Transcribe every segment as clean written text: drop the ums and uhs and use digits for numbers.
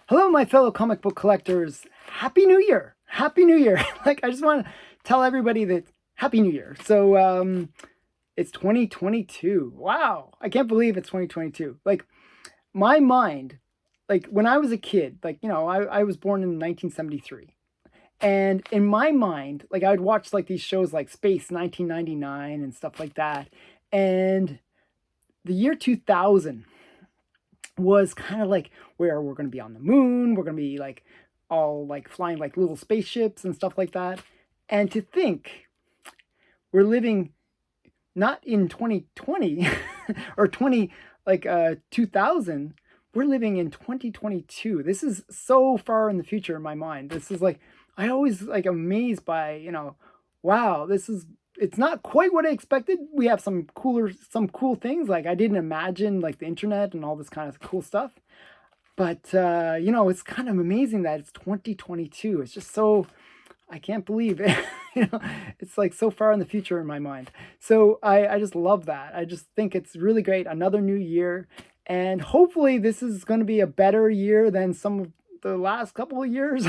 Hello, my fellow comic book collectors. Happy New Year! Happy New Year! Like, I just want to tell everybody that Happy New Year. So, it's 2022. Wow, I can't believe it's 2022. Like, my mind, like when I was a kid, I was born in 1973. And in my mind, like I would watch like these shows like Space 1999 and stuff like that. And the year 2000 was kind of like where we're going to be on the moon, we're going to be like all like flying like little spaceships and stuff like that. And to think we're living not in 2020 or 2000, we're living in 2022. This is so far in the future in my mind. This is like I always like amazed by, wow, it's not quite what I expected. We have some cool things. Like I didn't imagine like the internet and all this kind of cool stuff. But it's kind of amazing that it's 2022. It's just so I can't believe it. It's like so far in the future in my mind. So I just love that. I just think it's really great. Another new year. And hopefully this is going to be a better year than some of the last couple of years.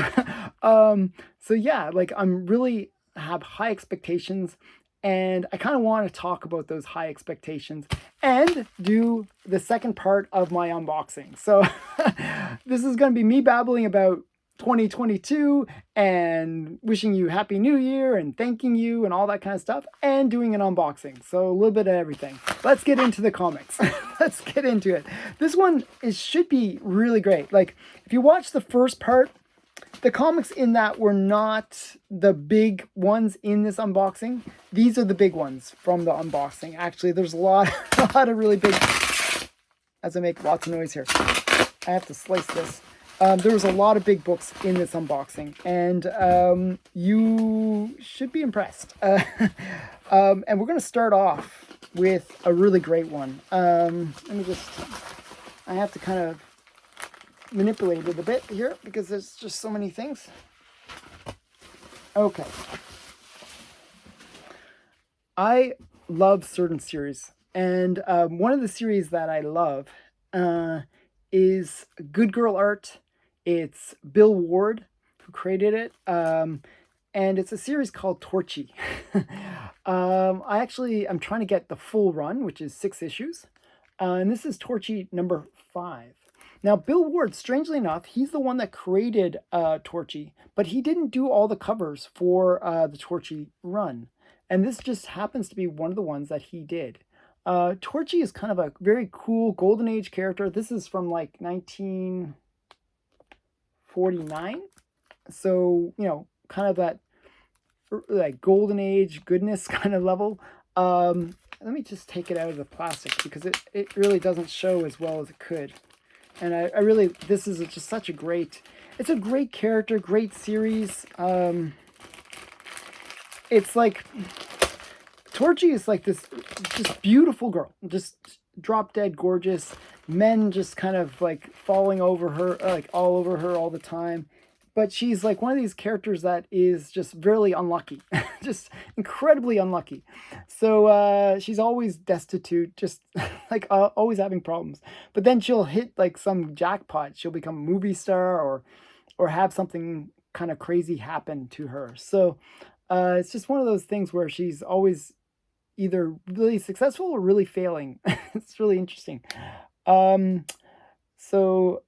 So yeah, like I'm really have high expectations, and I kind of want to talk about those high expectations and do the second part of my unboxing. So this is going to be me babbling about 2022 and wishing you Happy New Year and thanking you and all that kind of stuff and doing an unboxing. So a little bit of everything. Let's get into the comics. Let's get into it. This one should be really great. Like if you watch the first part, the comics in that were not the big ones in this unboxing. These are the big ones from the unboxing. Actually, there's a lot of really big, as I make lots of noise here. I have to slice this. There was a lot of big books in this unboxing, and you should be impressed. And we're going to start off with a really great one. I have to kind of manipulate it a bit here because there's just so many things. Okay. I love certain series, and one of the series that I love is Good Girl Art. It's Bill Ward who created it, and it's a series called Torchy. I'm trying to get the full run, which is 6 issues, and this is Torchy number 5. Now, Bill Ward, strangely enough, he's the one that created Torchy, but he didn't do all the covers for the Torchy run, and this just happens to be one of the ones that he did. Torchy is kind of a very cool Golden Age character. This is from like 1949. So, kind of that like Golden Age goodness kind of level. Let me just take it out of the plastic because it really doesn't show as well as it could. And I really, this is just such a great, it's a great character, great series. It's like, Torchy is like this just beautiful girl, just drop dead gorgeous. Men just kind of like falling over her, like all over her all the time. But she's like one of these characters that is just really unlucky, just incredibly unlucky. So she's always destitute, just like always having problems. But then she'll hit like some jackpot. She'll become a movie star or have something kind of crazy happen to her. So it's just one of those things where she's always either really successful or really failing. It's really interesting. So,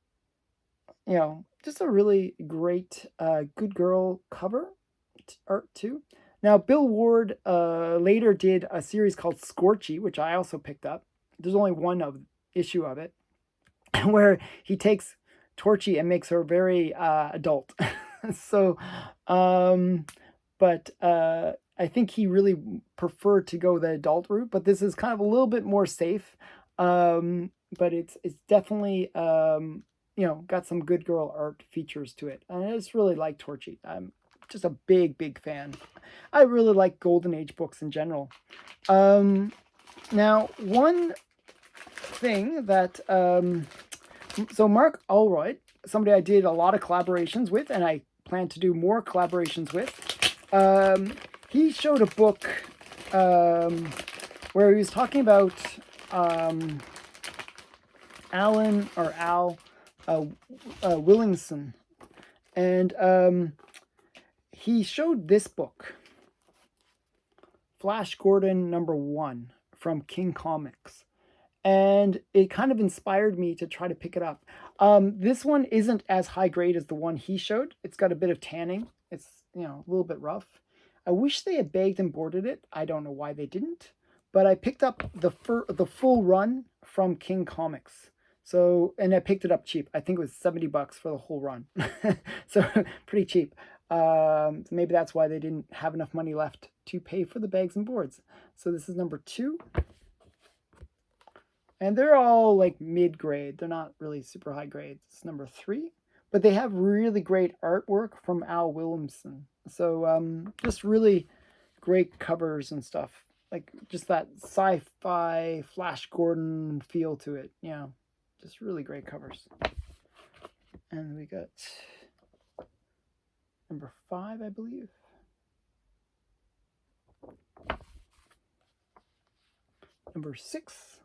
just a really great Good Girl cover art too. Now, Bill Ward later did a series called Scorchy, which I also picked up. There's only one issue of it, where he takes Torchy and makes her very adult. So, but I think he really preferred to go the adult route, but this is kind of a little bit more safe. But it's definitely got some good girl art features to it, and I just really like Torchy. I'm just a big fan. I really like Golden Age books in general. Now one thing that so Mark Allroyd, somebody I did a lot of collaborations with, and I plan to do more collaborations with. He showed a book where he was talking about Al Williamson. And he showed this book, Flash Gordon #1 from King Comics. And it kind of inspired me to try to pick it up. This one isn't as high grade as the one he showed. It's got a bit of tanning. It's, you know, a little bit rough. I wish they had bagged and boarded it. I don't know why they didn't. But I picked up the full run from King Comics. So, and I picked it up cheap. I think it was $70 for the whole run. So pretty cheap. So maybe that's why they didn't have enough money left to pay for the bags and boards. So this is #2. And they're all like mid-grade. They're not really super high grade. It's #3. But they have really great artwork from Al Williamson. So just really great covers and stuff. Like just that sci-fi Flash Gordon feel to it. Yeah, just really great covers. And we got #5, I believe. #6.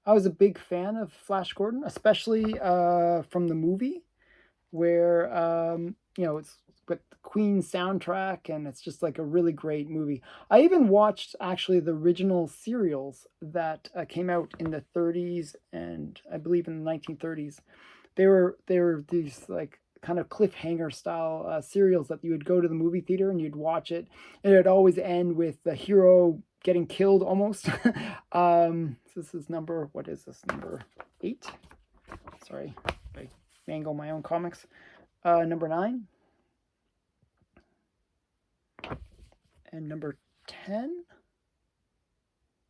I was a big fan of Flash Gordon, especially from the movie, where you know, it's with the Queen soundtrack, and it's just like a really great movie. I even watched actually the original serials that came out in the 30s and I believe in the 1930s. They were these like kind of cliffhanger style serials that you would go to the movie theater and you'd watch it, and it would always end with the hero getting killed almost. So this is what is this, #8? Sorry, I mangle my own comics. #9. And #10.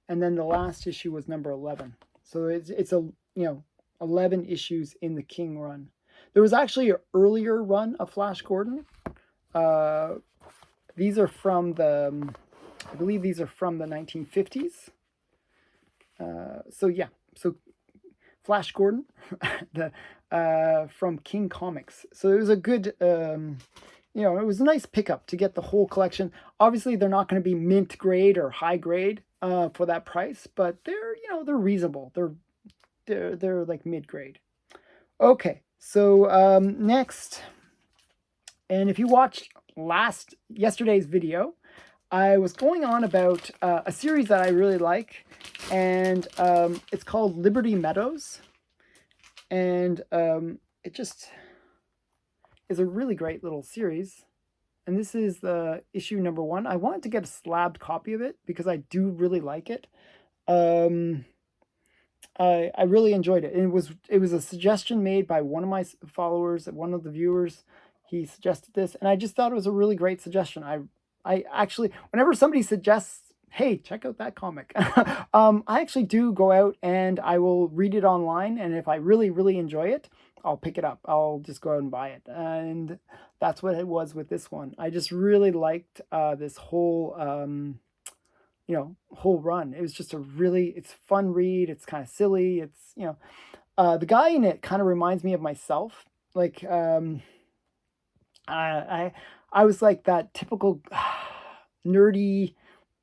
And then the last issue was #11. So it's a, you know, 11 issues in the King run. There was actually an earlier run of Flash Gordon. These are from the, I believe these are from the 1950s. So yeah, so Flash Gordon, from King Comics. So it was a good, you know, it was a nice pickup to get the whole collection. Obviously, they're not going to be mint grade or high grade for that price, but they're, you know, they're reasonable. They're like mid grade. Okay, so next, and if you watched yesterday's video, I was going on about a series that I really like, and it's called Liberty Meadows, and it just is a really great little series. And this is the issue #1. I wanted to get a slabbed copy of it because I do really like it. I really enjoyed it. And it was a suggestion made by one of my followers, one of the viewers. He suggested this, and I just thought it was a really great suggestion. I actually, whenever somebody suggests, hey, check out that comic, I actually do go out and I will read it online, and if I really, really enjoy it, I'll pick it up. I'll just go out and buy it. And that's what it was with this one. I just really liked this whole, you know, whole run. It was just it's fun read. It's kind of silly. It's, you know, the guy in it kind of reminds me of myself. Like, I was like that typical nerdy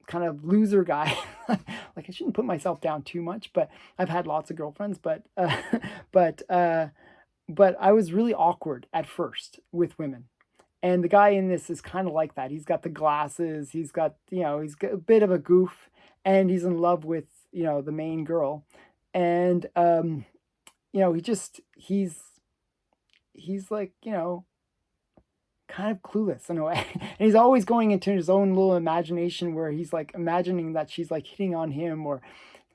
kind of loser guy. Like, I shouldn't put myself down too much, but I've had lots of girlfriends, but I was really awkward at first with women. And the guy in this is kind of like that. He's got the glasses. He's got, you know, he's got a bit of a goof, and he's in love with, you know, the main girl. And, you know, he's like, you know, kind of clueless in a way. And he's always going into his own little imagination where he's like imagining that she's like hitting on him, or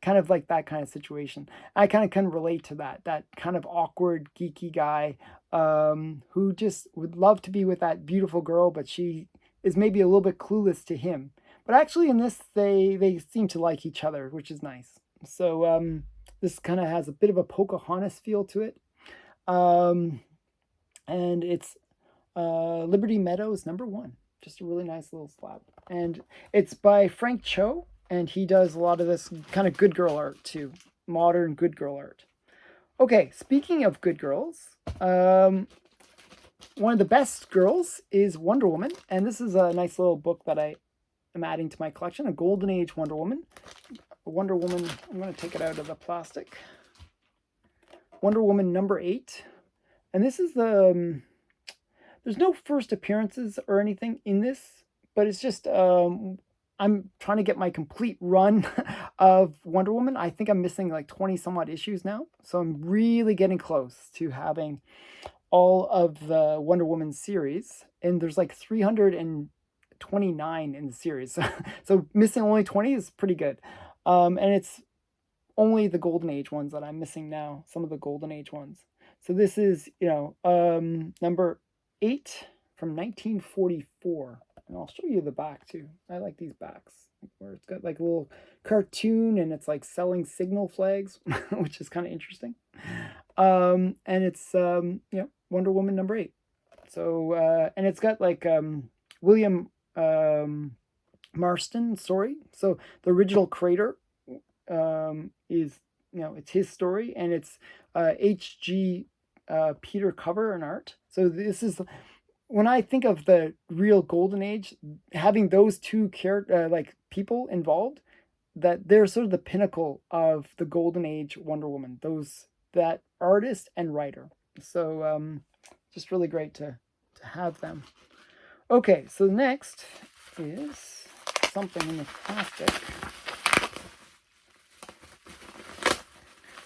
kind of like that kind of situation. I kind of can relate to that kind of awkward, geeky guy who just would love to be with that beautiful girl, but she is maybe a little bit clueless to him. But actually in this, they seem to like each other, which is nice. So this kind of has a bit of a Pocahontas feel to it. And it's Liberty Meadows #1. Just a really nice little slab. And it's by Frank Cho, and he does a lot of this kind of good girl art too. Modern good girl art. Okay, speaking of good girls, one of the best girls is Wonder Woman, and this is a nice little book that I am adding to my collection, a Golden Age Wonder Woman. Wonder Woman, I'm going to take it out of the plastic. Wonder Woman #8 And this is the there's no first appearances or anything in this, but it's just I'm trying to get my complete run of Wonder Woman. I think I'm missing like 20 some odd issues now, so I'm really getting close to having all of the Wonder Woman series, and there's like 329 in the series. So missing only 20 is pretty good. And it's only the Golden Age ones that I'm missing now, some of the Golden Age ones. So this is, number 8 from 1944. And I'll show you the back too. I like these backs where it's got like a little cartoon and it's like selling signal flags, which is kind of interesting. And it's, Wonder Woman number 8. So, and it's got like William Marston story. So the original creator is, it's his story, and it's H.G. Peter cover and art. So this is, when I think of the real Golden Age, having those two people involved, that they're sort of the pinnacle of the Golden Age Wonder Woman. That artist and writer. So just really great to have them. Okay, so next is something in the plastic.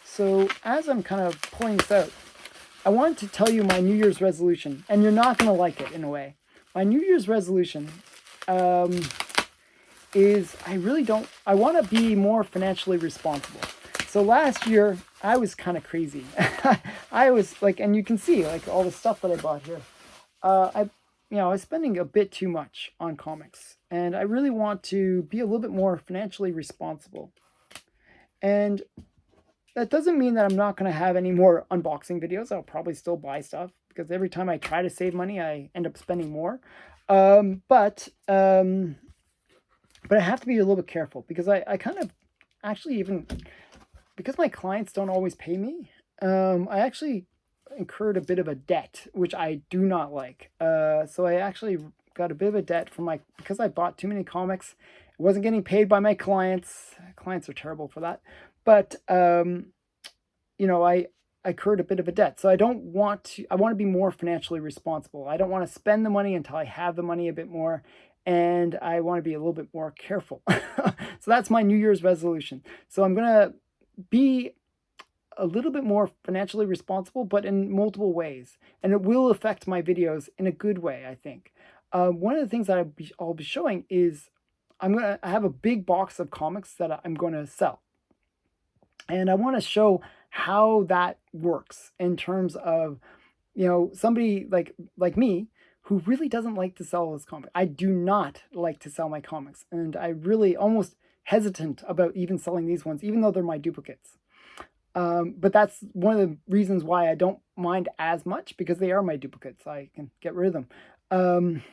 So as I'm kind of pulling this out, I wanted to tell you my New Year's resolution, and you're not going to like it in a way. My New Year's resolution is I want to be more financially responsible. So last year, I was kind of crazy. I was like, and you can see like all the stuff that I bought here. I was spending a bit too much on comics, and I really want to be a little bit more financially responsible. And that doesn't mean that I'm not going to have any more unboxing videos. I'll probably still buy stuff because every time I try to save money, I end up spending more. But I have to be a little bit careful because I kind of actually, even because my clients don't always pay me, I actually incurred a bit of a debt, which I do not like. So I actually got a bit of a debt because I bought too many comics. I wasn't getting paid by my clients. Clients are terrible for that. But, I incurred a bit of a debt. So I want to be more financially responsible. I don't want to spend the money until I have the money a bit more. And I want to be a little bit more careful. So that's my New Year's resolution. So I'm going to be a little bit more financially responsible, but in multiple ways. And it will affect my videos in a good way, I think. One of the things that I'll be showing is I have a big box of comics that I'm going to sell. And I want to show how that works in terms of, somebody like me who really doesn't like to sell his comics. I do not like to sell my comics. And I really almost hesitant about even selling these ones, even though they're my duplicates. But that's one of the reasons why I don't mind as much, because they are my duplicates. I can get rid of them.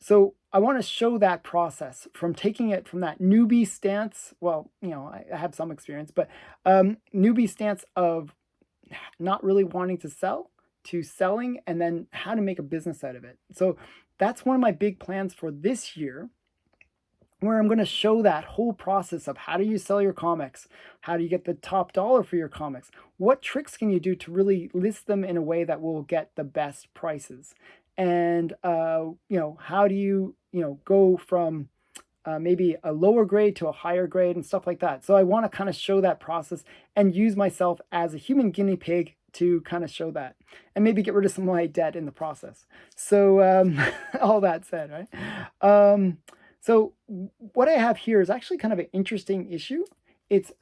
So I want to show that process from taking it from that newbie stance. Well, I have some experience, but newbie stance of not really wanting to sell to selling, and then how to make a business out of it. So that's one of my big plans for this year, where I'm going to show that whole process of how do you sell your comics? How do you get the top dollar for your comics? What tricks can you do to really list them in a way that will get the best prices? And, how do you, go from maybe a lower grade to a higher grade and stuff like that. So I want to kind of show that process and use myself as a human guinea pig to kind of show that, and maybe get rid of some of my debt in the process. So all that said, right? So what I have here is actually kind of an interesting issue. It's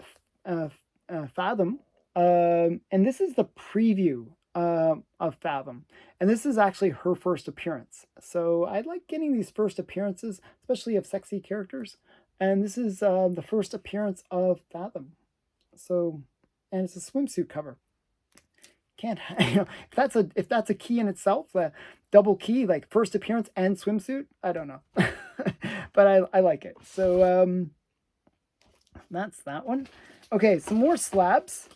Fathom, and this is the preview of Fathom, and this is actually her first appearance. So I like getting these first appearances, especially of sexy characters, and this is the first appearance of Fathom. So, and it's a swimsuit cover. Can't if that's a key in itself, a double key, like first appearance and swimsuit, I don't know. But I like it. So that's that one. Okay, some more slabs.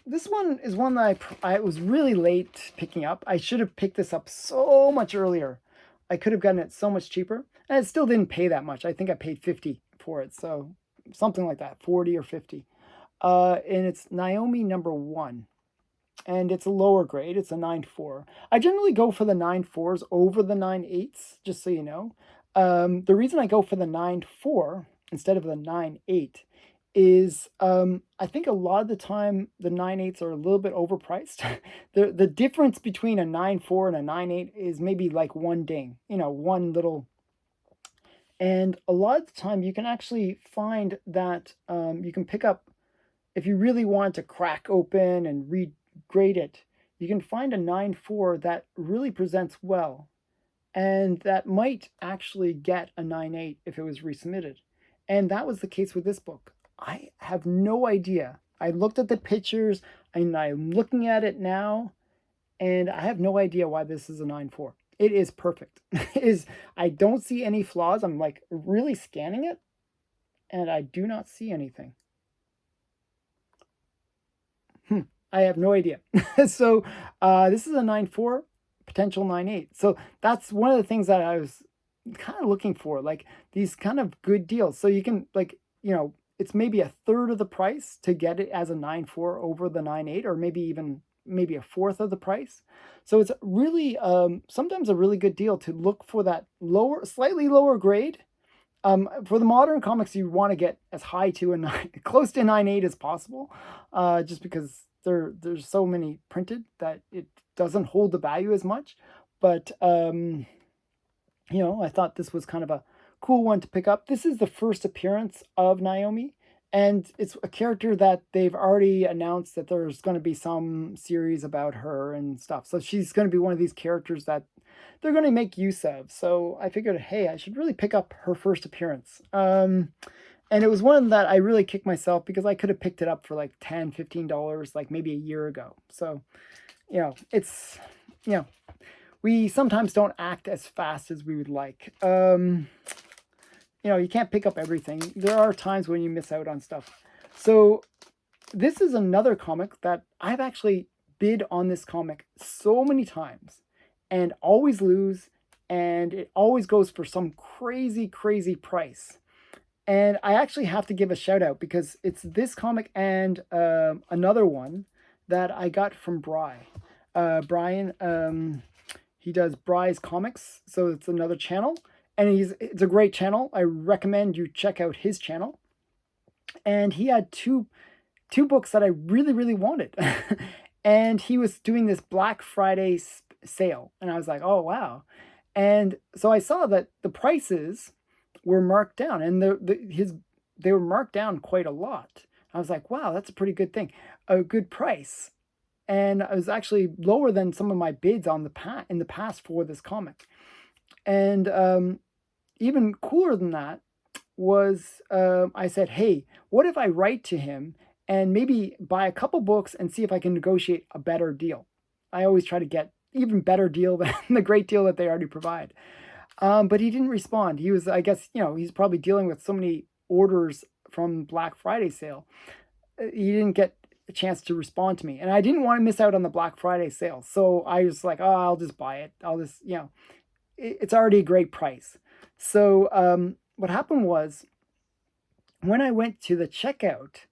This one is one that I was really late picking up. I should have picked this up so much earlier. I could have gotten it so much cheaper, and it still didn't pay that much. I think I paid $50 for it, so something like that, 40 or 50. And it's Naomi #1. and it's a lower grade. It's a 9.4. I generally go for the 9.4s over the 9.8s, just so you know. The reason I go for the 9.4 instead of the 9.8 is I think a lot of the time the 9.8s are a little bit overpriced. The difference between a 9.4 and a 9.8 is maybe like one ding, one little. And a lot of the time you can actually find that you can pick up, if you really want to crack open and regrade it, you can find a 9.4 that really presents well, and that might actually get a 9.8 if it was resubmitted. And that was the case with this book. I have no idea. I looked at the pictures and I'm looking at it now, and I have no idea why this is a 9.4. It is perfect. I don't see any flaws. I'm like really scanning it, and I do not see anything. I have no idea. So this is a 9.4, potential 9.8. So that's one of the things that I was kind of looking for, like these kind of good deals. So you can it's maybe a third of the price to get it as a 9.4 over the 9.8, or maybe a fourth of the price. So it's really sometimes a really good deal to look for that slightly lower grade. For the modern comics, you want to get as high to close to 9.8 as possible, just because there's so many printed that it doesn't hold the value as much. But I thought this was kind of a cool one to pick up. This is the first appearance of Naomi, and it's a character that they've already announced that there's going to be some series about her and stuff. So she's going to be one of these characters that they're going to make use of. So I figured, hey, I should really pick up her first appearance. And it was one that I really kicked myself because I could have picked it up for like $10, $15, like maybe a year ago. So, it's, we sometimes don't act as fast as we would like. You can't pick up everything. There are times when you miss out on stuff. So this is another comic that I've actually bid on this comic so many times and always lose, and it always goes for some crazy, crazy price. And I actually have to give a shout out because it's this comic and another one that I got from Bry. Brian, he does Bry's Comics, so it's another channel. And it's a great channel. I recommend you check out his channel. And he had two books that I really, really wanted. And he was doing this Black Friday sale. And I was like, oh, wow. And so I saw that the prices were marked down, and they were marked down quite a lot. I was like, wow, that's a pretty good thing, a good price. And I was actually lower than some of my bids in the past for this comic. And even cooler than that was I said, hey, what if I write to him and maybe buy a couple books and see if I can negotiate a better deal? I always try to get even better deal than the great deal that they already provide. But he didn't respond. He was, I guess, he's probably dealing with so many orders from Black Friday sale. He didn't get a chance to respond to me. And I didn't want to miss out on the Black Friday sale. So I was like, oh, I'll just buy it. I'll just, it's already a great price. So what happened was, when I went to the checkout,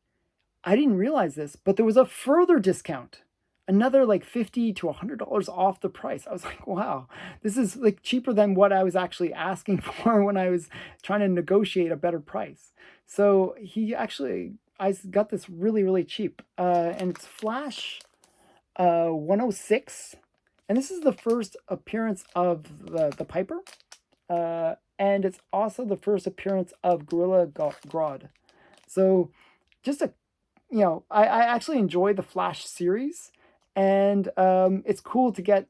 I didn't realize this, but there was a further discount. Another like $50 to $100 off the price. I was like, wow, this is like cheaper than what I was actually asking for when I was trying to negotiate a better price. So I got this really, really cheap. And it's Flash 106. And this is the first appearance of the Piper. And it's also the first appearance of Gorilla Grodd. So just I actually enjoy the Flash series. And it's cool to get,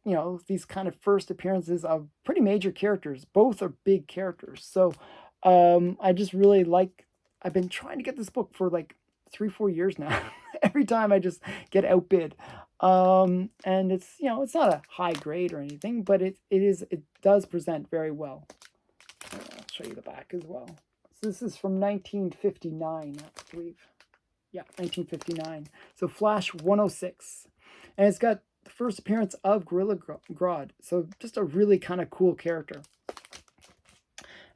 these kind of first appearances of pretty major characters. Both are big characters. So I just really I've been trying to get this book for like 3-4 years now. Every time I just get outbid. And it's, it's not a high grade or anything, but it does present very well. I'll show you the back as well. So this is from 1959, I believe. Yeah, 1959. So Flash 106. And it's got the first appearance of Gorilla Grodd. So just a really kind of cool character.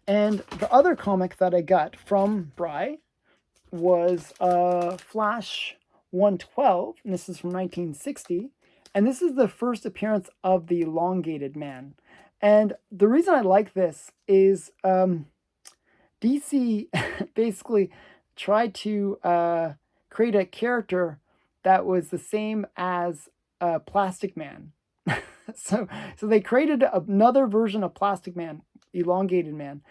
And the other comic that I got from Bry was Flash 112, and this is from 1960. And this is the first appearance of the elongated man. And the reason I like this is DC basically tried to create a character that was the same as Plastic Man. so they created another version of Plastic Man, Elongated Man,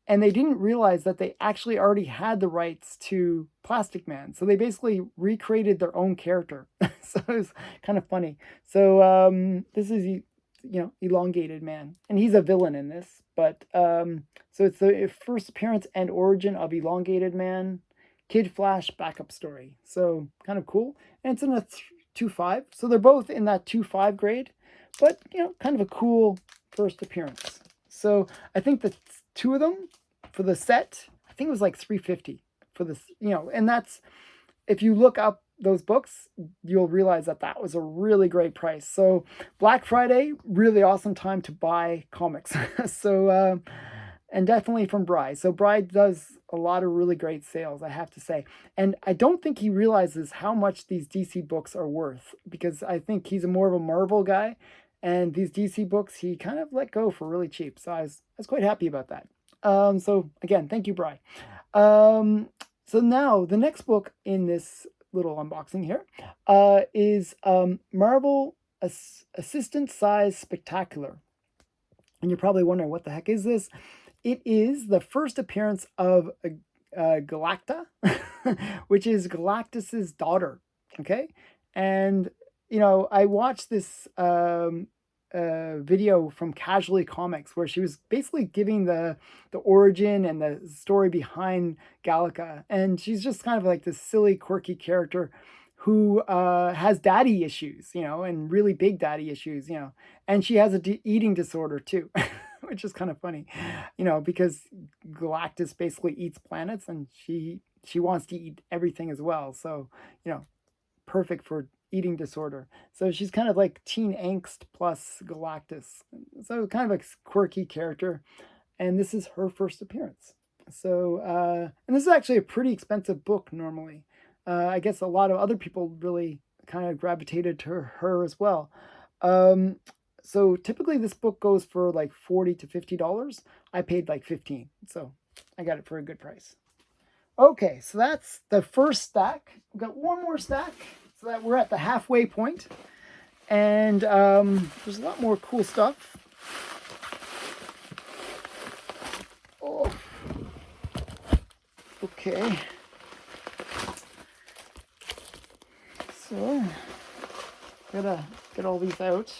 and they didn't realize that they actually already had the rights to Plastic Man. So they basically recreated their own character. So it was kind of funny. So this is, Elongated Man, and he's a villain in this. But so it's the first appearance and origin of Elongated Man, Kid Flash backup story. So kind of cool, and it's in a 2.5. So they're both in that 2.5 grade, but kind of a cool first appearance. So I think the two of them for the set, I think it was like $350 for this, and that's, if you look up those books, you'll realize that was a really great price. So Black Friday, really awesome time to buy comics. So and definitely from Bry. So Bry does a lot of really great sales, I have to say. And I don't think he realizes how much these DC books are worth, because I think he's more of a Marvel guy, and these DC books he kind of let go for really cheap. So I was quite happy about that. So again, thank you, Bry. So now the next book in this little unboxing here is Marvel Assistant Size Spectacular. And you're probably wondering, what the heck is this? It is the first appearance of Galacta, which is Galactus's daughter. Okay, and I watched this video from Casually Comics where she was basically giving the origin and the story behind Galacta, and she's just kind of like this silly, quirky character who has daddy issues, and really big daddy issues, and she has a eating disorder too. Which is kind of funny, because Galactus basically eats planets, and she wants to eat everything as well. So, perfect for eating disorder. So she's kind of like teen angst plus Galactus. So kind of a quirky character. And this is her first appearance. So, and this is actually a pretty expensive book normally. I guess a lot of other people really kind of gravitated to her as well. So typically this book goes for like $40 to $50. I paid like $15, so I got it for a good price. Okay, so that's the first stack. We've got one more stack, so that we're at the halfway point. And there's a lot more cool stuff. Oh, okay. So gotta get all these out.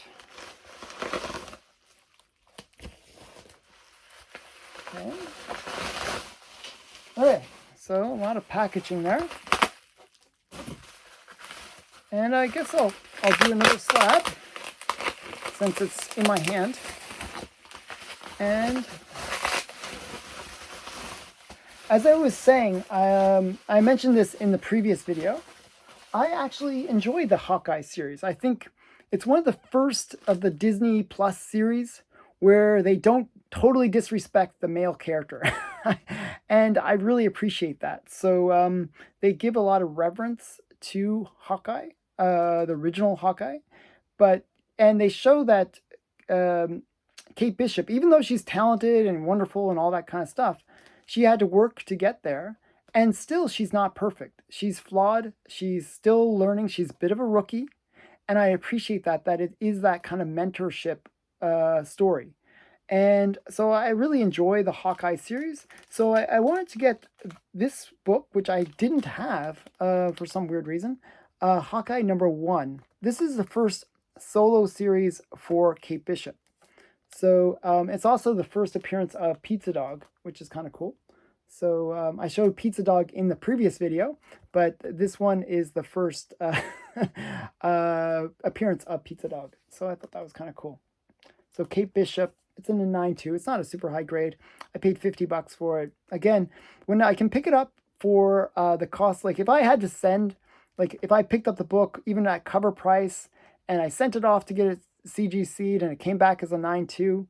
Okay, so a lot of packaging there, and I guess I'll do another slab since it's in my hand. And as I was saying, I mentioned this in the previous video, I actually enjoy the Hawkeye series. I think it's one of the first of the Disney Plus series where they don't totally disrespect the male character. And I really appreciate that. So they give a lot of reverence to Hawkeye, the original Hawkeye, and they show that Kate Bishop, even though she's talented and wonderful and all that kind of stuff, she had to work to get there, and still she's not perfect. She's flawed. She's still learning. She's a bit of a rookie, and I appreciate that it is that kind of mentorship story. And so I really enjoy the Hawkeye series. So I wanted to get this book, which I didn't have for some weird reason, Hawkeye #1. This is the first solo series for Kate Bishop. So it's also the first appearance of Pizza Dog, which is kind of cool. So I showed Pizza Dog in the previous video, but this one is the first appearance of Pizza Dog. So I thought that was kind of cool. So Kate Bishop, it's in a 9.2. It's not a super high grade. I paid $50 for it. Again, when I can pick it up for the cost, like if I had to send, like if I picked up the book even at cover price and I sent it off to get it CGC'd and it came back as a 9.2,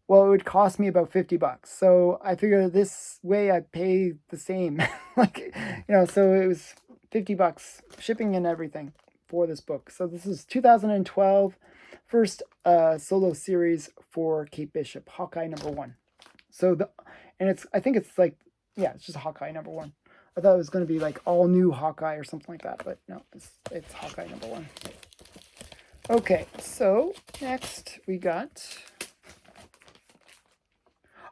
well, it would cost me about $50. So I figure this way I pay the same. So it was $50 shipping and everything for this book. So this is 2012 first solo series for Kate Bishop, Hawkeye #1. So I think it's like, yeah, it's just Hawkeye #1. I thought it was going to be like all new Hawkeye or something like that, but no, it's Hawkeye #1. Okay, so next we got,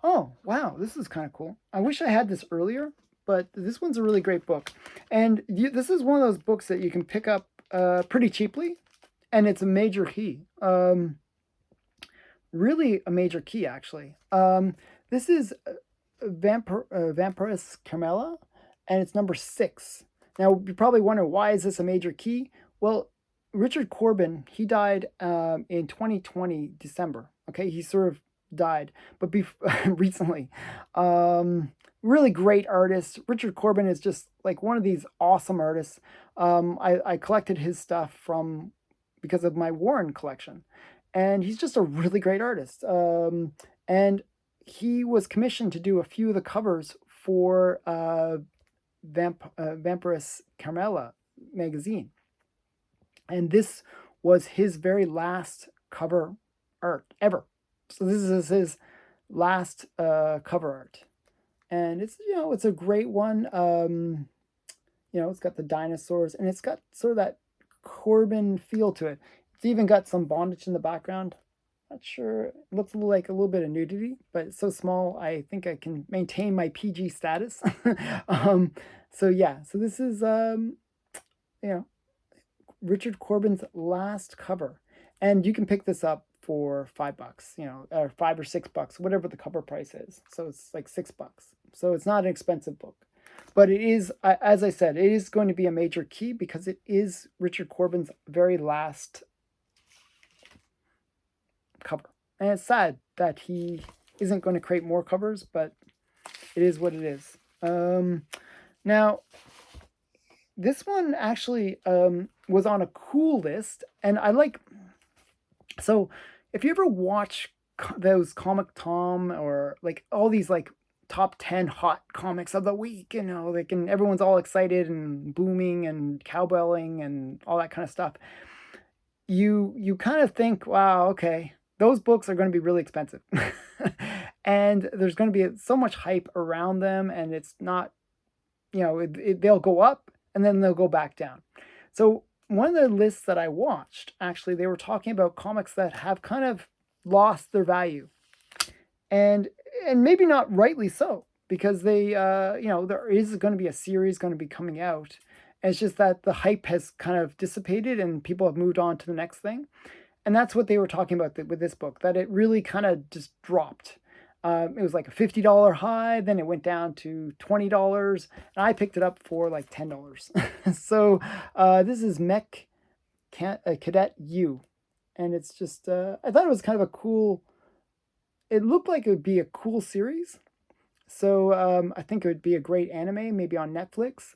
oh wow, this is kind of cool. I wish I had this earlier, but this one's a really great book, and this is one of those books that you can pick up pretty cheaply, and it's a major key. Really a major key, actually. This is Vampirus Carmella, and it's number 6. Now, you probably wonder, why is this a major key? Well, Richard Corbin, he died in 2020, December. Okay, he sort of died, but recently. Really great artist. Richard Corbin is just like one of these awesome artists. I collected his stuff because of my Warren collection. And he's just a really great artist. And he was commissioned to do a few of the covers for Vampirus Carmella magazine. And this was his very last cover art ever. So this is his last cover art. And it's a great one. It's got the dinosaurs, and it's got sort of that Corbin feel to it. It's even got some bondage in the background. Not sure. It looks like a little bit of nudity, but it's so small, I think I can maintain my PG status. So yeah, so this is, Richard Corbin's last cover. And you can pick this up for $5, or $5 or $6, whatever the cover price is. So it's like $6. So it's not an expensive book. But it is, as I said, it is going to be a major key because it is Richard Corbin's very last cover. And it's sad that he isn't going to create more covers, but it is what it is. Now, this one actually was on a cool list, and so if you ever watch those Comic Tom or like all these like top 10 hot comics of the week, everyone's all excited and booming and cowbelling and all that kind of stuff, you kind of think, wow, okay, those books are going to be really expensive. And there's going to be so much hype around them, and it's not, they'll go up and then they'll go back down. So one of the lists that I watched, actually, they were talking about comics that have kind of lost their value. And maybe not rightly so, because they, there is going to be a series going to be coming out. And it's just that the hype has kind of dissipated and people have moved on to the next thing. And that's what they were talking about with this book, that it really kind of just dropped. It was like a $50 high, then it went down to $20, and I picked it up for like $10. So this is Mech Cadet U, and it's just, I thought it was kind of a cool, it looked like it would be a cool series. So I think it would be a great anime, maybe on Netflix.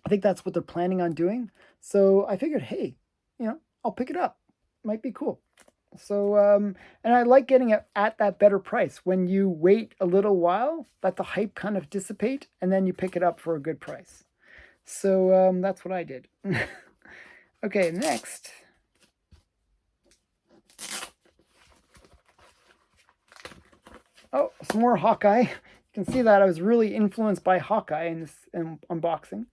I think that's what they're planning on doing. So I figured, hey, I'll pick it up. Might be cool. So, and I like getting it at that better price. When you wait a little while, let the hype kind of dissipate, and then you pick it up for a good price. So that's what I did. Okay, next. Oh, some more Hawkeye. You can see that I was really influenced by Hawkeye in this unboxing.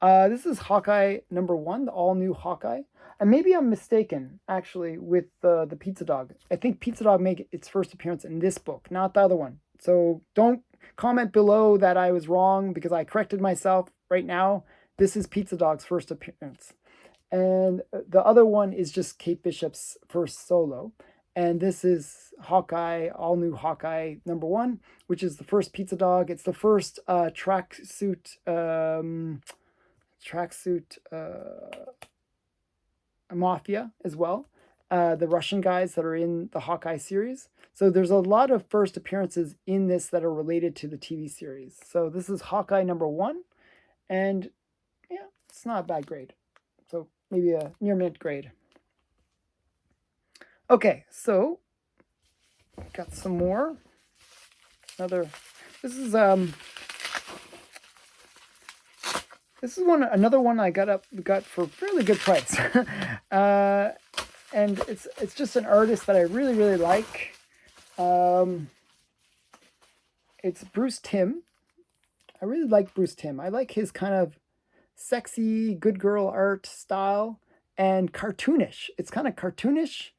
This is Hawkeye #1, the all-new Hawkeye. And maybe I'm mistaken, actually, with the Pizza Dog. I think Pizza Dog made its first appearance in this book, not the other one. So don't comment below that I was wrong, because I corrected myself right now. This is Pizza Dog's first appearance. And the other one is just Kate Bishop's first solo. And this is Hawkeye, all-new Hawkeye #1, which is the first Pizza Dog. It's the first tracksuit Mafia as well, the Russian guys that are in the Hawkeye series. So there's a lot of first appearances in this that are related to the TV series. So this is Hawkeye #1, and yeah, it's not a bad grade. So maybe a near mint grade. Okay, so got some more. This is This is another one I got for a fairly good price. And it's just an artist that I really, really like. It's Bruce Timm. I really like Bruce Timm. I like his kind of sexy, good girl art style and cartoonish. It's kind of cartoonish,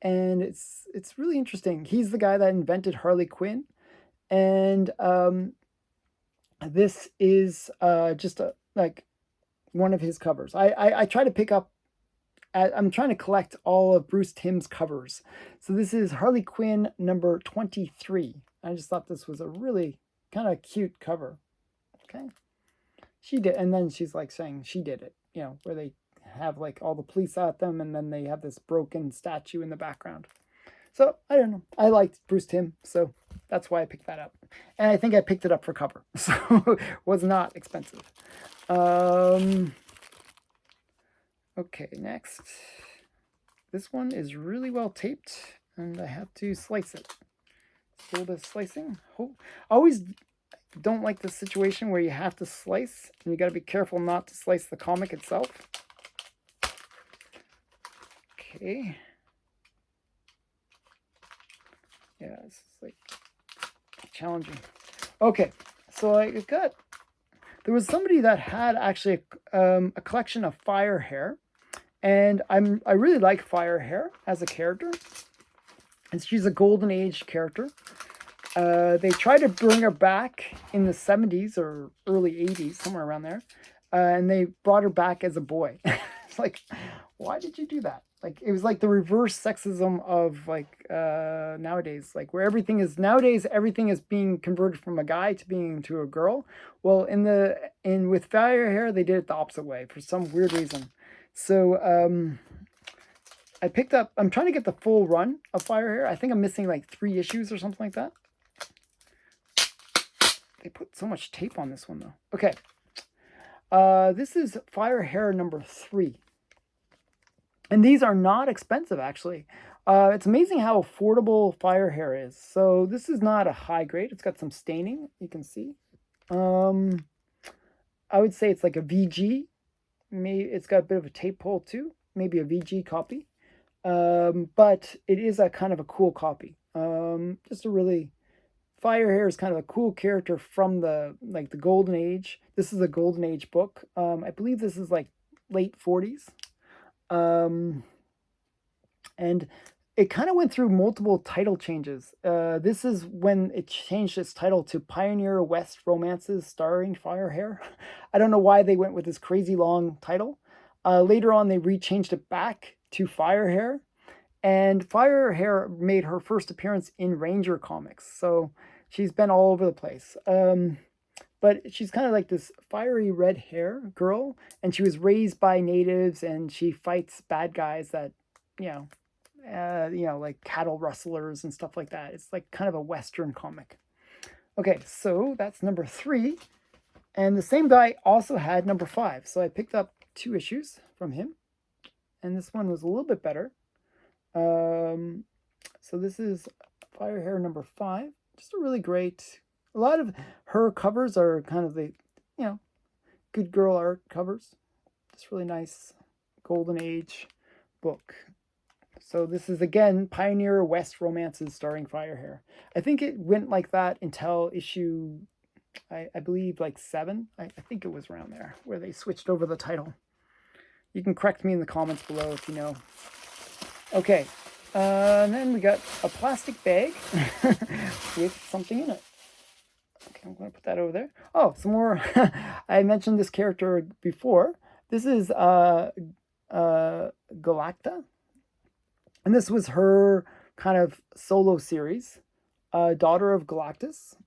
and it's really interesting. He's the guy that invented Harley Quinn, and this is just like one of his covers. I try to pick up. I'm trying to collect all of Bruce Timm's covers. So this is Harley Quinn number 23. I just thought this was a really kind of cute cover. Okay. She did, and then she's like saying she did it, you know, where they have like all the police at them, and then they have this broken statue in the background. So I don't know. I liked Bruce Timm, so that's why I picked that up. And I think I picked it up for cover, so it was not expensive. Okay, next. This one is really well taped, and I have to slice it. Still the slicing. Always don't like the situation where you have to slice, and you got to be careful not to slice the comic itself. Okay. Yeah, this is like challenging. Okay, so there was somebody that had actually a collection of Fire Hair, and I really like Fire Hair as a character, and she's a Golden Age character. They tried to bring her back in the 70s or early 80s, somewhere around there, and they brought her back as a boy. It's like, why did you do that? Like, it was like the reverse sexism of like nowadays, like where nowadays everything is being converted from a guy to being to a girl. Well, with Fire Hair, they did it the opposite way for some weird reason. So I'm trying to get the full run of Fire Hair. I think I'm missing like 3 issues or something like that. They put so much tape on this one though. Okay. This is Fire Hair number 3. And these are not expensive, actually. It's amazing how affordable Fire Hair is. So this is not a high grade. It's got some staining, you can see. I would say it's like a VG. Maybe it's got a bit of a tape hole too. Maybe a VG copy. But it is a kind of a cool copy. Just a really... Fire Hair is kind of a cool character from the Golden Age. This is a Golden Age book. I believe this is like late 40s. And it kind of went through multiple title changes. This is when it changed its title to Pioneer West Romances starring Fire Hair. I don't know why they went with this crazy long title. Later on, they rechanged it back to Fire Hair. And Fire Hair made her first appearance in Ranger comics. So she's been all over the place. But she's kind of like this fiery red hair girl, and she was raised by natives, and she fights bad guys that, like cattle rustlers and stuff like that. It's like kind of a Western comic. Okay, so that's number 3. And the same guy also had number 5. So I picked up 2 issues from him. And this one was a little bit better. So this is Fire Hair number 5. Just a really great... A lot of her covers are kind of the, good girl art covers. Just really nice Golden Age book. So this is, again, Pioneer West Romances starring Fire Hair. I think it went like that until issue, I believe, like 7. I think it was around there where they switched over the title. You can correct me in the comments below if you know. Okay, and then we got a plastic bag with something in it. Okay, I'm going to put that over there. Oh, some more. I mentioned this character before. This is Galacta. And this was her kind of solo series, Daughter of Galactus.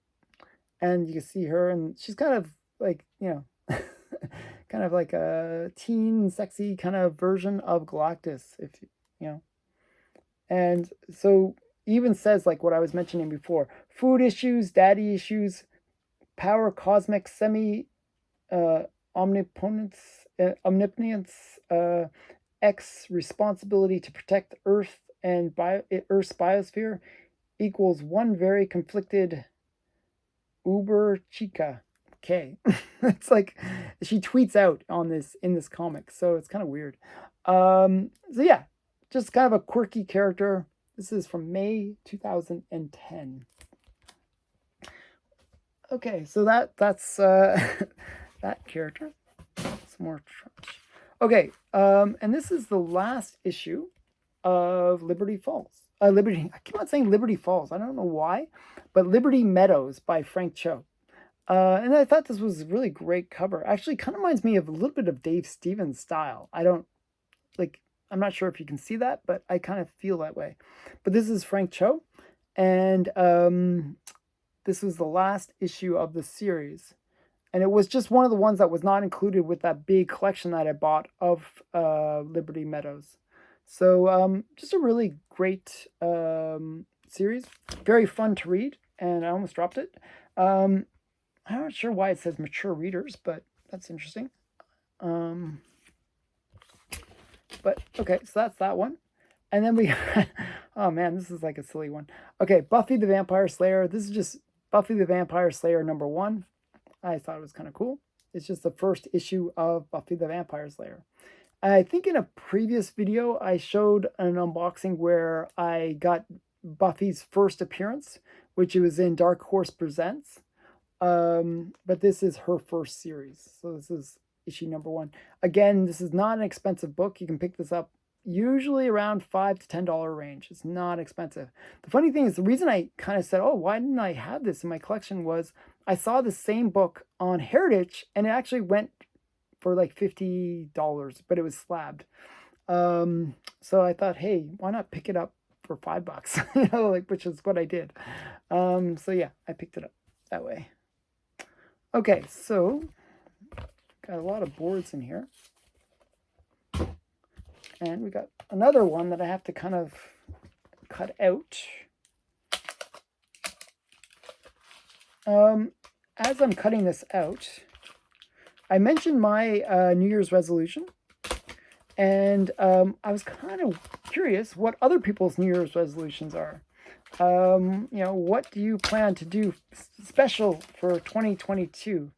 And you can see her, and she's kind of like, kind of like a teen, sexy kind of version of Galactus, And so even says like what I was mentioning before: food issues, daddy issues, power, cosmic, omnipotence, X responsibility to protect Earth and Earth's biosphere equals one very conflicted Uber Chica. okay. It's like she tweets out on this in this comic, so it's kind of weird. So yeah, just kind of a quirky character. This is from May 2010. Okay, so that's that character. Some more trash. Okay, and this is the last issue of Liberty Falls. Liberty. I keep on saying Liberty Falls. I don't know why, but Liberty Meadows by Frank Cho. And I thought this was a really great cover. Actually, kind of reminds me of a little bit of Dave Stevens' style. I don't like. I'm not sure if you can see that, but I kind of feel that way. But this is Frank Cho, and this was the last issue of the series. And it was just one of the ones that was not included with that big collection that I bought of Liberty Meadows. So just a really great series. Very fun to read. And I almost dropped it. I'm not sure why it says mature readers, but that's interesting. But okay, so that's that one. And then we, oh man, this is like a silly one. Okay, Buffy the Vampire Slayer. This is just Buffy the Vampire Slayer #1. I thought it was kind of cool. It's just the first issue of Buffy the Vampire Slayer. I think in a previous video, I showed an unboxing where I got Buffy's first appearance, which was in Dark Horse Presents. But this is her first series. So this is issue #1. Again, this is not an expensive book. You can pick this up usually around $5 to $10 range. It's not expensive. The funny thing is, the reason I kind of said, oh, why didn't I have this in my collection was I saw the same book on Heritage and it actually went for like $50, but it was slabbed. So I thought, hey, why not pick it up for $5? You know, like, which is what I did. So yeah, I picked it up that way. Okay, so got a lot of boards in here. And we got another one that I have to kind of cut out. As I'm cutting this out, I mentioned my New Year's resolution. And I was kind of curious what other people's New Year's resolutions are. You know, what do you plan to do special for 2022?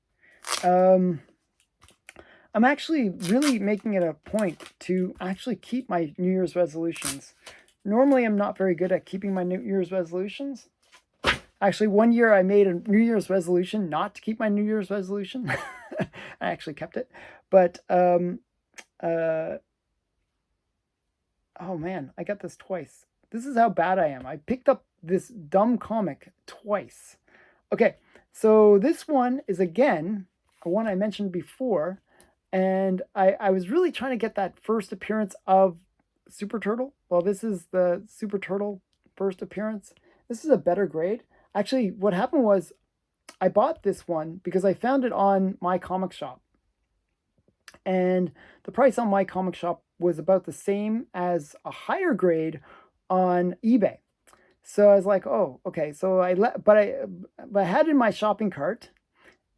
I'm actually really making it a point to actually keep my New Year's resolutions. Normally, I'm not very good at keeping my New Year's resolutions. Actually, one year I made a New Year's resolution not to keep my New Year's resolution. I actually kept it. But, oh man, I got this twice. This is how bad I am. I picked up this dumb comic twice. Okay, so this one is, again, one I mentioned before. And I was really trying to get that first appearance of Super Turtle. Well, this is the Super Turtle first appearance. This is a better grade. Actually, what happened was I bought this one because I found it on My Comic Shop. And the price on My Comic Shop was about the same as a higher grade on eBay. So I was like, oh, okay. So I had it in my shopping cart,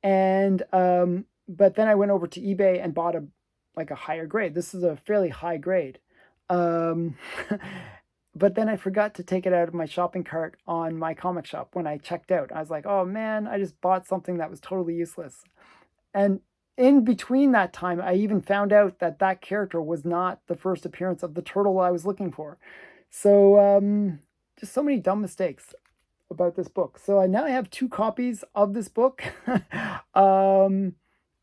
and but then I went over to eBay and bought a higher grade. This is a fairly high grade. But then I forgot to take it out of my shopping cart on My Comic Shop when I checked out. I was like, oh man, I just bought something that was totally useless. And in between that time, I even found out that that character was not the first appearance of the turtle I was looking for. So just so many dumb mistakes about this book. So I now have 2 copies of this book.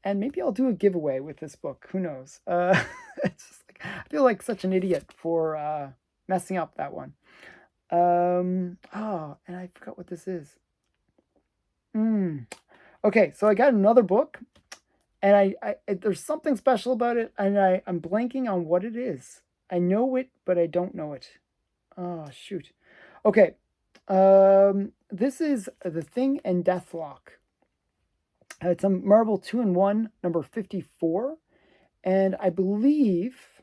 And maybe I'll do a giveaway with this book. Who knows? It's just like, I feel like such an idiot for messing up that one. Oh, and I forgot what this is. Okay, so I got another book, and I there's something special about it, and I'm blanking on what it is. I know it, but I don't know it. Oh, shoot. Okay, this is The Thing and Deathlock. It's a Marvel 2-in-1, number 54. And I believe,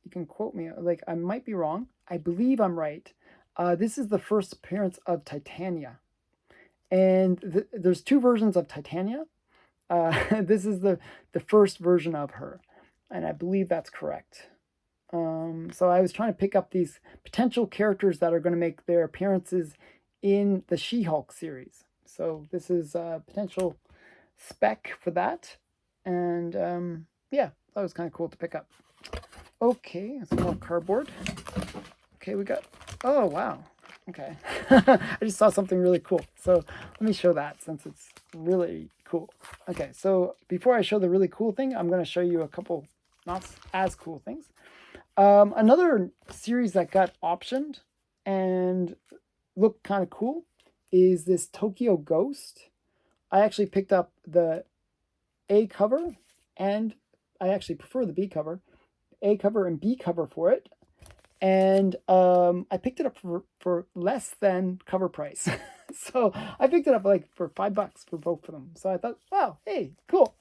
you can quote me, like I might be wrong. I believe I'm right. This is the first appearance of Titania. And there's 2 versions of Titania. This is the first version of her. And I believe that's correct. So I was trying to pick up these potential characters that are going to make their appearances in the She-Hulk series. So this is potential spec for that. And yeah, that was kind of cool to pick up. Okay, some more cardboard. Okay, we got, oh wow, okay. I just saw something really cool. So let me show that since it's really cool. Okay, so before I show the really cool thing, I'm going to show you a couple not as cool things. Another series that got optioned and looked kind of cool is this Tokyo Ghost. I actually picked up the A cover, and I actually prefer the B cover. A cover and B cover for it. And I picked it up for less than cover price. So I picked it up like for $5 for both of them. So I thought, wow, hey, cool.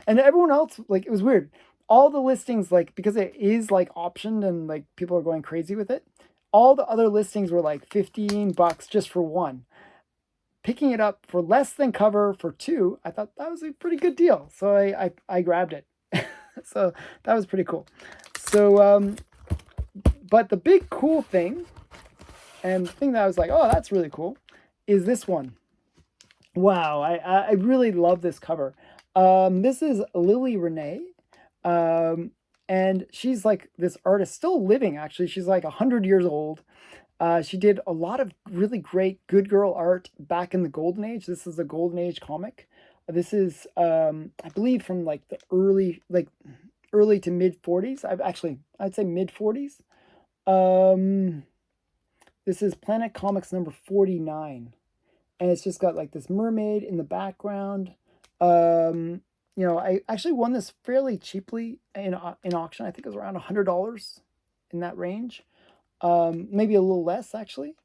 And everyone else, like, it was weird. All the listings, like, because it is like optioned and like people are going crazy with it, all the other listings were like $15 just for one. Picking it up for less than cover for two, I thought that was a pretty good deal. So I grabbed it. So that was pretty cool. So, but the big cool thing, and the thing that I was like, oh, that's really cool, is this one. Wow, I really love this cover. This is Lily Renee. And she's like this artist, still living actually. She's like 100 years old. She did a lot of really great good girl art back in the Golden Age. This is a Golden Age comic. This is, I believe, from like the early to mid 40s. I'd say mid 40s. This is Planet Comics number 49, and it's just got like this mermaid in the background. You know, I actually won this fairly cheaply in auction. I think it was around $100 in that range. Maybe a little less actually.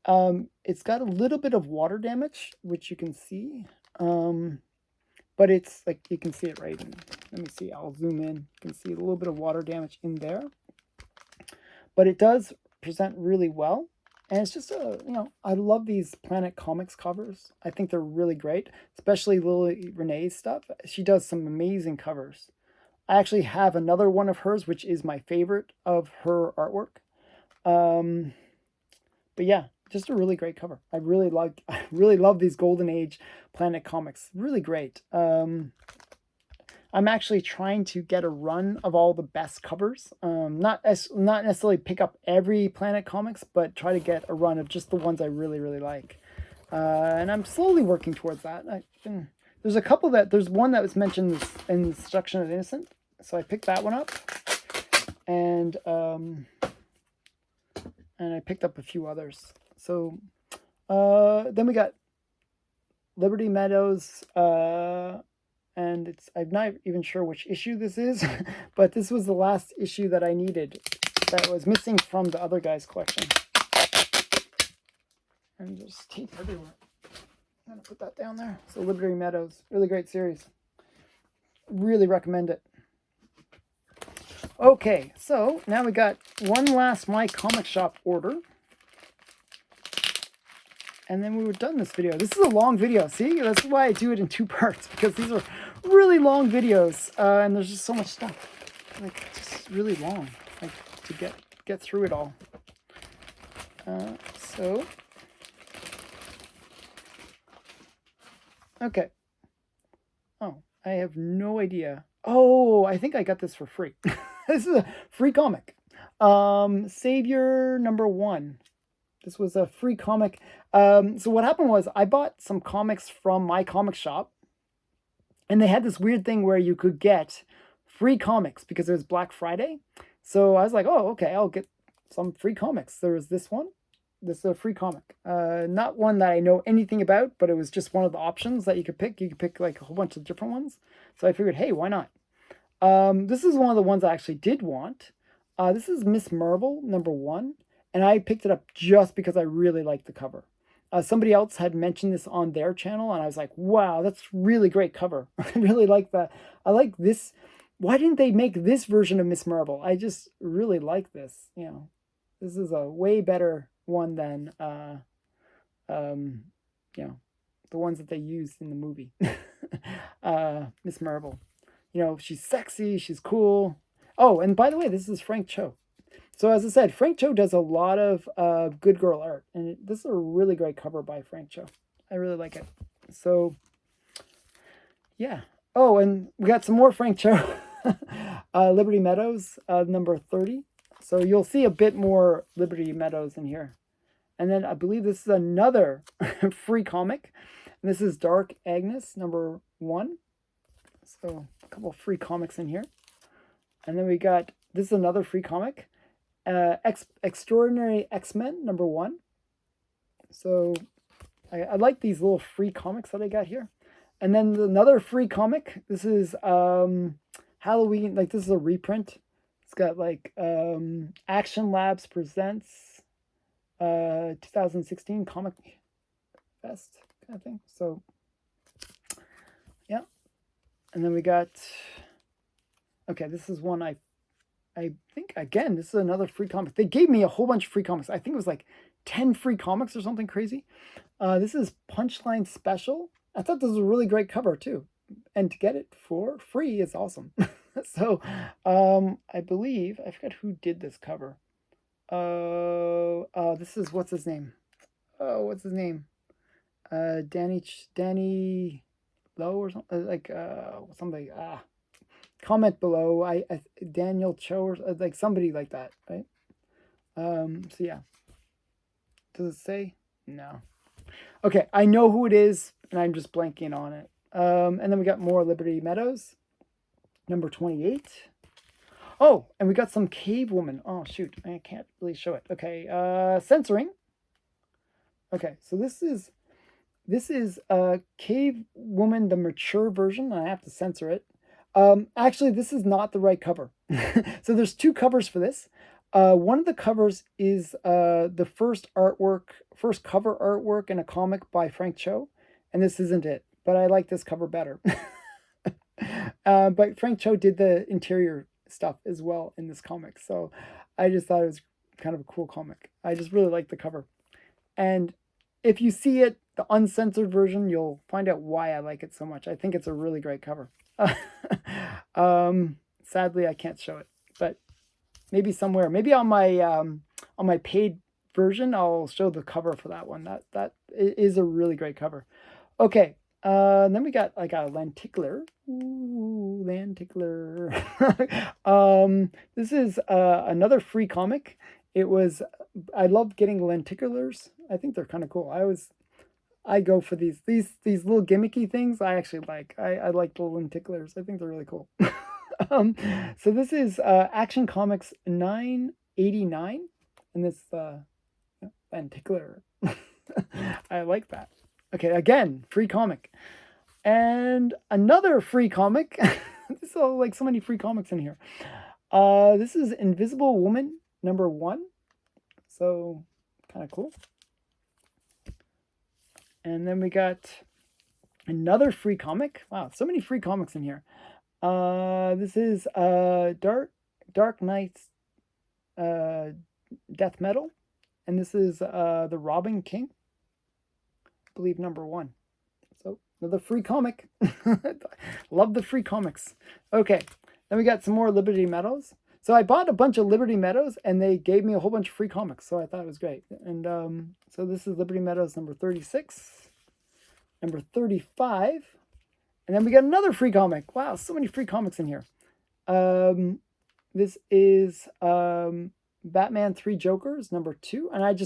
It's got a little bit of water damage, which you can see. But it's like, you can see it right in, let me see, I'll zoom in. You can see a little bit of water damage in there. But it does present really well. And it's just you know, I love these Planet Comics covers. I think they're really great, especially Lily Renee's stuff. She does some amazing covers. I actually have another one of hers, which is my favorite of her artwork. But yeah, just a really great cover. I really love these Golden Age Planet Comics. Really great. I'm actually trying to get a run of all the best covers. Not necessarily pick up every Planet Comics, but try to get a run of just the ones I really like. And I'm slowly working towards that. There's a couple there's one that was mentioned in Destruction of Innocent, so I picked that one up. And I picked up a few others. So then we got Liberty Meadows, and I'm not even sure which issue this is, but this was the last issue that I needed that was missing from the other guy's collection. And just tape everywhere. I'm gonna put that down there. So Liberty Meadows, really great series. Really recommend it. Okay, so now we got one last My Comic Shop order. And then we were done this video. This is a long video. See, that's why I do it in 2 parts, because these are really long videos, and there's just so much stuff. Like, just really long, like, to get through it all. So, okay. Oh, I have no idea. Oh, I think I got this for free. This is a free comic. Savior #1. This was a free comic. So what happened was I bought some comics from My Comic Shop, and they had this weird thing where you could get free comics because it was Black Friday. So I was like, oh, okay, I'll get some free comics. There was this one. This is a free comic. Not one that I know anything about, but it was just one of the options that you could pick. You could pick like a whole bunch of different ones. So I figured, hey, why not? This is one of the ones I actually did want. This is Miss Marvel #1. And I picked it up just because I really liked the cover. Somebody else had mentioned this on their channel, and I was like, wow, that's really great cover. I really like that. I like this. Why didn't they make this version of Miss Marvel? I just really like this. You know, this is a way better one than, you know, the ones that they used in the movie. Miss Marvel. You know, she's sexy, she's cool. Oh, and by the way, this is Frank Cho. So as I said, Frank Cho does a lot of good girl art, and this is a really great cover by Frank Cho. I really like it. So yeah. Oh, and we got some more Frank Cho. Liberty Meadows, number 30. So you'll see a bit more Liberty Meadows in here. And then I believe this is another free comic. And this is Dark Agnes, number 1. So a couple free comics in here. And then we got, this is another free comic. Extraordinary X-Men, number 1. So I like these little free comics that I got here. And then another free comic. This is Halloween. Like, this is a reprint. It's got like Action Labs Presents 2016 Comic Fest kind of thing. So, yeah. And then we got, okay, this is one I think, again, this is another free comic. They gave me a whole bunch of free comics. I think it was like 10 free comics or something crazy. This is Punchline Special. I thought this was a really great cover too. And to get it for free is awesome. So, I believe, I forgot who did this cover. This is, what's his name? Oh, what's his name? Danny Lowe or something, like, somebody, comment below. Daniel Cho or like somebody like that, right? So yeah. Does it say? No. Okay, I know who it is, and I'm just blanking on it. And then we got more Liberty Meadows, number 28. Oh, and we got some Cave Woman. Oh shoot, I can't really show it. Okay, censoring. Okay, so this is Cave Woman, the mature version. I have to censor it. Actually, this is not the right cover. So there's 2 covers for this. One of the covers is the first cover artwork in a comic by Frank Cho, and this isn't it. But I like this cover better. But Frank Cho did the interior stuff as well in this comic, so I just thought it was kind of a cool comic. I just really like the cover, and if you see it, the uncensored version, you'll find out why I like it so much. I think it's a really great cover. Sadly, I can't show it, but maybe somewhere, maybe on my paid version, I'll show the cover for that one. That is a really great cover. Okay, then we got like a lenticular. Ooh, lenticular. This is another free comic. I love getting lenticulars. I think they're kind of cool. I go for these little gimmicky things. I actually like. I like the lenticulars. I think they're really cool. So this is Action Comics 989, and this lenticular. I like that. Okay, again, free comic. And another free comic. There's like so many free comics in here. This is Invisible Woman, number 1. So, kind of cool. And then we got another free comic. Wow, so many free comics in here. This is Dark Knight's Death Metal. And this is the Robin King. I believe number 1. So another free comic. Love the free comics. Okay, then we got some more Liberty Meadows. So I bought a bunch of Liberty Meadows, and they gave me a whole bunch of free comics. So I thought it was great. And so this is Liberty Meadows number 36, number 35, and then we got another free comic. Wow, so many free comics in here. This is Batman 3 Jokers, number 2. And I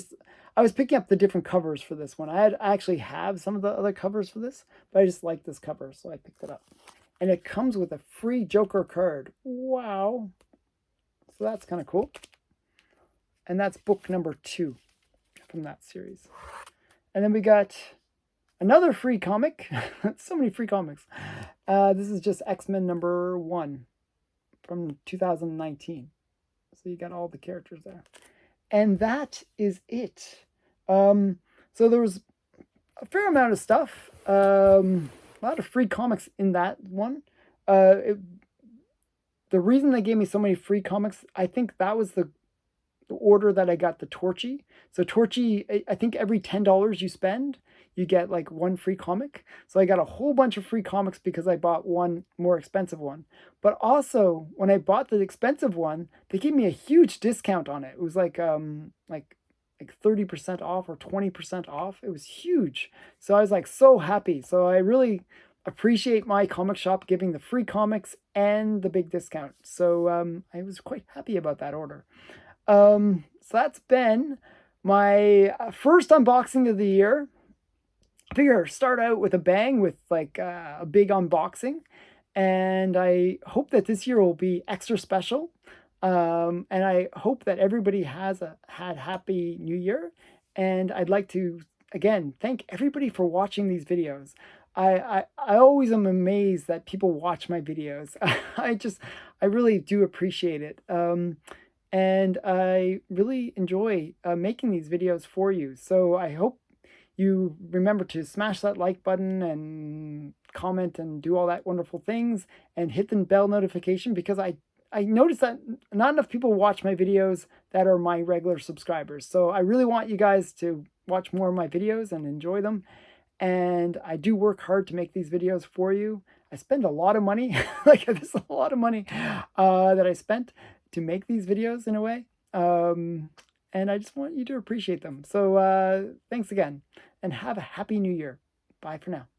was picking up the different covers for this one. I actually have some of the other covers for this, but I just like this cover, so I picked it up. And it comes with a free Joker card. Wow. So that's kind of cool. And that's book number 2 from that series. And then we got another free comic. So many free comics. This is just X-Men number 1 from 2019. So you got all the characters there. And that is it. So there was a fair amount of stuff. A lot of free comics in that one. The reason they gave me so many free comics, I think that was the order that I got the Torchy. So Torchy, I think every $10 you spend, you get like 1 free comic. So I got a whole bunch of free comics because I bought one more expensive one. But also, when I bought the expensive one, they gave me a huge discount on it. It was like 30% off or 20% off. It was huge. So I was like so happy. So I really appreciate my comic shop giving the free comics and the big discount. So I was quite happy about that order. So that's been my first unboxing of the year. I figure start out with a bang with like a big unboxing, and I hope that this year will be extra special. And I hope that everybody has had happy New Year. And I'd like to again thank everybody for watching these videos. I always am amazed that people watch my videos. I really do appreciate it. And I really enjoy making these videos for you. So I hope you remember to smash that like button and comment and do all that wonderful things and hit the bell notification, because I noticed that not enough people watch my videos that are my regular subscribers. So I really want you guys to watch more of my videos and enjoy them. And I do work hard to make these videos for you. I spend a lot of money, like there's a lot of money that I spent to make these videos in a way. And I just want you to appreciate them. So thanks again, and have a happy new year. Bye for now.